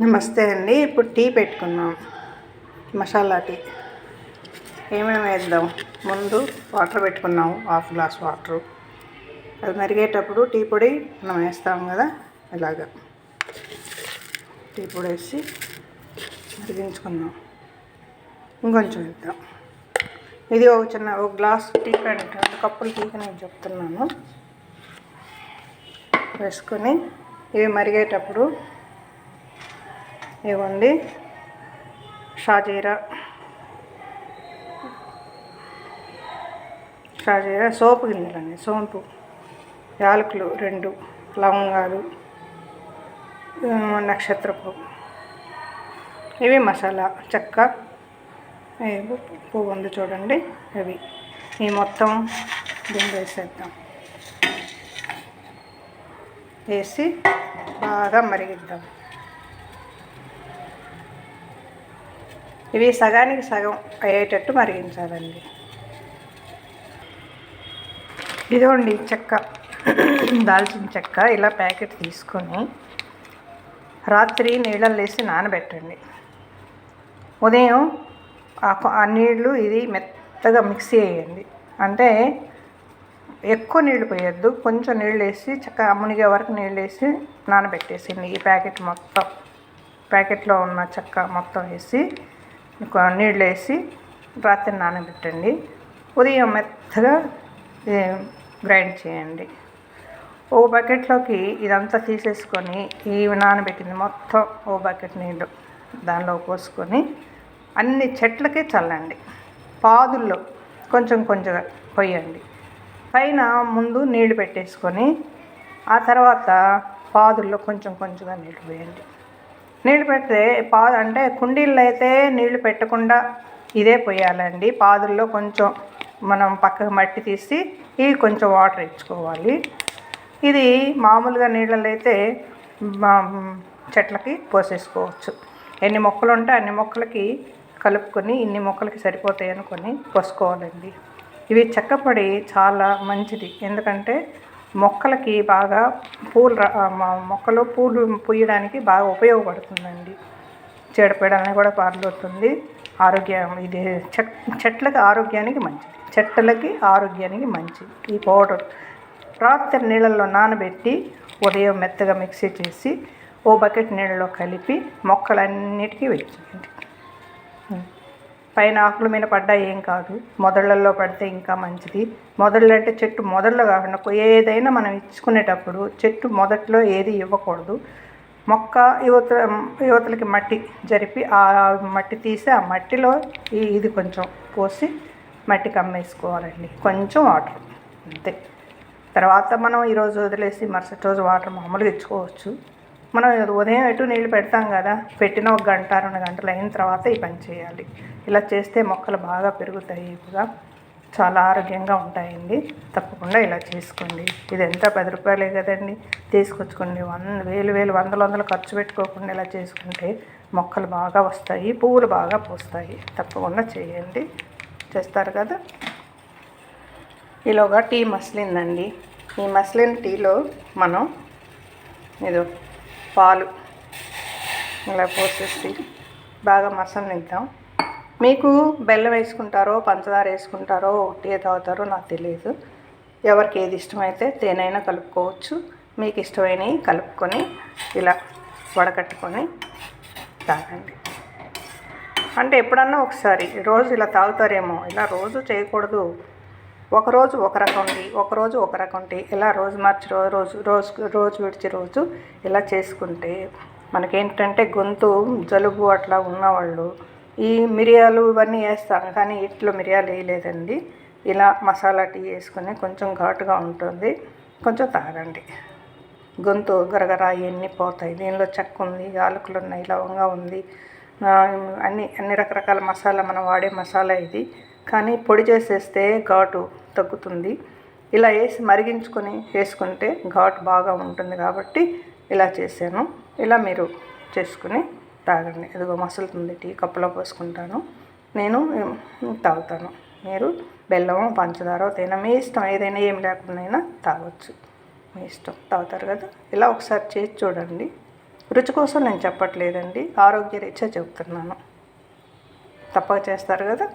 నమస్తే అండి. ఇప్పుడు టీ పెట్టుకున్నాం, మసాలా టీ. ఏమేమి వేద్దాం? ముందు వాటర్ పెట్టుకున్నాము, హాఫ్ గ్లాస్ వాటరు. అది మరిగేటప్పుడు టీ పొడి మనం వేస్తాం కదా, ఇలాగా టీ పొడి వేసి మరిగించుకున్నాం. ఇంకొంచెం వేద్దాం. ఇది ఒక గ్లాస్ టీ కంటే 2 కప్పులు టీకి నేను చెప్తున్నాను. వేసుకొని ఇవి మరిగేటప్పుడు ఇవ్వండి, షాజీరా సోపు గింజలండి, సోంపు, యాలకులు 2, లవంగాలు, నక్షత్రపు, ఇవి మసాలా, చెక్క, పువ్వు ఉంది చూడండి, ఇవి ఈ మొత్తం దీన్ని వేసేద్దాం. వేసి బాగా మరిగిద్దాం. ఇవి సగానికి సగం అయ్యేటట్టు మరిగించాలండి. ఇదిగోండి చెక్క, దాల్చిన చెక్క ఇలా ప్యాకెట్ తీసుకొని రాత్రి నీళ్ళల్లో వేసి నానబెట్టండి. ఉదయం ఆ నీళ్ళు ఇది మెత్తగా మిక్సీ వేయండి. అంటే ఎక్కువ నీళ్ళు పోయొద్దు, కొంచెం నీళ్ళు వేసి చక్కగా మునిగే వరకు నీళ్ళు వేసి నానబెట్టేసింది. ఈ ప్యాకెట్ మొత్తం, ప్యాకెట్లో ఉన్న చెక్క మొత్తం వేసి నీళ్ళు వేసి రాత్రి నానబెట్టండి. ఉదయం మెత్తగా గ్రైండ్ చేయండి. ఓ బకెట్లోకి ఇదంతా తీసేసుకొని ఈ నానబెట్టింది మొత్తం ఓ బకెట్ నీళ్ళు దానిలో పోసుకొని అన్ని చెట్లకి చల్లండి. పాదుల్లో కొంచెం కొంచెంగా పోయండి. పైన ముందు నీళ్లు పెట్టేసుకొని ఆ తర్వాత పాదుల్లో కొంచెం కొంచెంగా నీళ్ళు పోయండి. నీళ్ళు పెడితే అంటే కుండీల్లో అయితే నీళ్లు పెట్టకుండా ఇదే పోయాలండి. పాదుల్లో కొంచెం మనం పక్కకు మట్టి తీసి ఇవి కొంచెం వాటర్ ఇచ్చుకోవాలి. ఇది మామూలుగా నీళ్ళల్లో అయితే చెట్లకి పోసేసుకోవచ్చు. ఎన్ని మొక్కలు ఉంటే అన్ని మొక్కలకి కలుపుకొని ఇన్ని మొక్కలకి సరిపోతాయి అనుకొని పోసుకోవాలండి. ఇవి చెక్కపొడి చాలా మంచిది, ఎందుకంటే మొక్కలకి బాగా మొక్కలు పూలు పూయడానికి బాగా ఉపయోగపడుతుందండి. చీడపీడల్ని కూడా పారదోలుతుంది. ఆరోగ్యం ఇది చెట్లకి ఆరోగ్యానికి మంచిది, చెట్లకి ఆరోగ్యానికి మంచిది. ఈ పౌడర్ రాత్రి నీళ్ళల్లో నానబెట్టి ఉదయం మెత్తగా మిక్సీ చేసి ఓ బకెట్ నీళ్ళలో కలిపి మొక్కలన్నిటికీ వేసేయండి. పైన ఆకుల మీద పడ్డా ఏం కాదు, మొదళ్ళల్లో పడితే ఇంకా మంచిది. మొదళ్ళు అంటే చెట్టు మొదళ్ళు కాకుండా ఏదైనా మనం ఇచ్చుకునేటప్పుడు చెట్టు మొదట్లో ఏది ఇవ్వకూడదు. మొక్క యువతలకి మట్టి జరిపి ఆ మట్టి తీసి ఆ మట్టిలో ఇది కొంచెం పోసి మట్టి కమ్మేసుకోవాలండి. కొంచెం వాటర్ అంతే. తర్వాత మనం ఈరోజు వదిలేసి మరుసటి రోజు వాటర్ మామూలుగా ఇచ్చుకోవచ్చు. మనం ఉదయం ఎటు నీళ్ళు పెడతాం కదా, పెట్టిన 1 గంట 2 గంటలు అయిన తర్వాత ఈ పని చేయాలి. ఇలా చేస్తే మొక్కలు బాగా పెరుగుతాయి, ఎక్కువగా చాలా ఆరోగ్యంగా ఉంటాయండి. తప్పకుండా ఇలా చేసుకోండి. ఇది ఎంత 10 రూపాయలే కదండి, తీసుకొచ్చుకోండి. వేలు వందలు ఖర్చు పెట్టుకోకుండా ఇలా చేసుకుంటే మొక్కలు బాగా వస్తాయి, పువ్వులు బాగా పూస్తాయి. తప్పకుండా చేయండి, చేస్తారు కదా. ఈలోగా టీ మసిలిందండి. ఈ మసిలిన టీలో మనం ఏదో పాలు ఇలా పోసేసి బాగా మసలనిద్దాం. మీకు బెల్లం వేసుకుంటారో పంచదార వేసుకుంటారో టీ తాగుతారో నాకు తెలియదు. ఎవరికి ఏది ఇష్టమైతే తేనైనా కలుపుకోవచ్చు. మీకు ఇష్టమైనవి కలుపుకొని ఇలా వడకట్టుకొని తాగండి. అంటే ఎప్పుడన్నా ఒకసారి, రోజు ఇలా తాగుతారేమో, ఇలా రోజు చేయకూడదు. ఒకరోజు ఒక రకం టీ, ఒకరోజు ఒక రకం టీ, ఇలా రోజు మార్చి రోజు విడిచి రోజు ఇలా చేసుకుంటే మనకేంటంటే గొంతు జలుబు అట్లా ఉన్నవాళ్ళు ఈ మిరియాలు ఇవన్నీ వేస్తాం, కానీ ఇట్లో మిరియాలు వేయలేదండి. ఇలా మసాలా టీ వేసుకొని కొంచెం ఘాటుగా ఉంటుంది, కొంచెం తాగండి. గొంతు గరగర ఇవన్నీ పోతాయి. దీనిలో చెక్క ఉంది, యాలకులు ఉన్నాయి, లవంగా ఉంది, అన్ని రకరకాల మసాలా మనం వాడే మసాలా ఇది. కానీ పొడి చేసేస్తే ఘాటు తగ్గుతుంది. ఇలా వేసి మరిగించుకొని వేసుకుంటే ఘాటు బాగా ఉంటుంది కాబట్టి ఇలా చేశాను. ఇలా మీరు చేసుకుని తాగండి. ఇదిగో మసులుతుంది, టీ కప్పులో పోసుకుంటాను, నేను తాగుతాను. మీరు బెల్లము పంచదార తేనె మీ ఇష్టం, ఏదైనా ఏం లేకుండా తాగొచ్చు, మీ ఇష్టం. తాగుతారు కదా. ఇలా ఒకసారి చేసి చూడండి, రుచి కోసం నేను చెప్పట్లేదండి, ఆరోగ్యరీత్యా చెప్తున్నాను. తప్పక చేస్తారు కదా.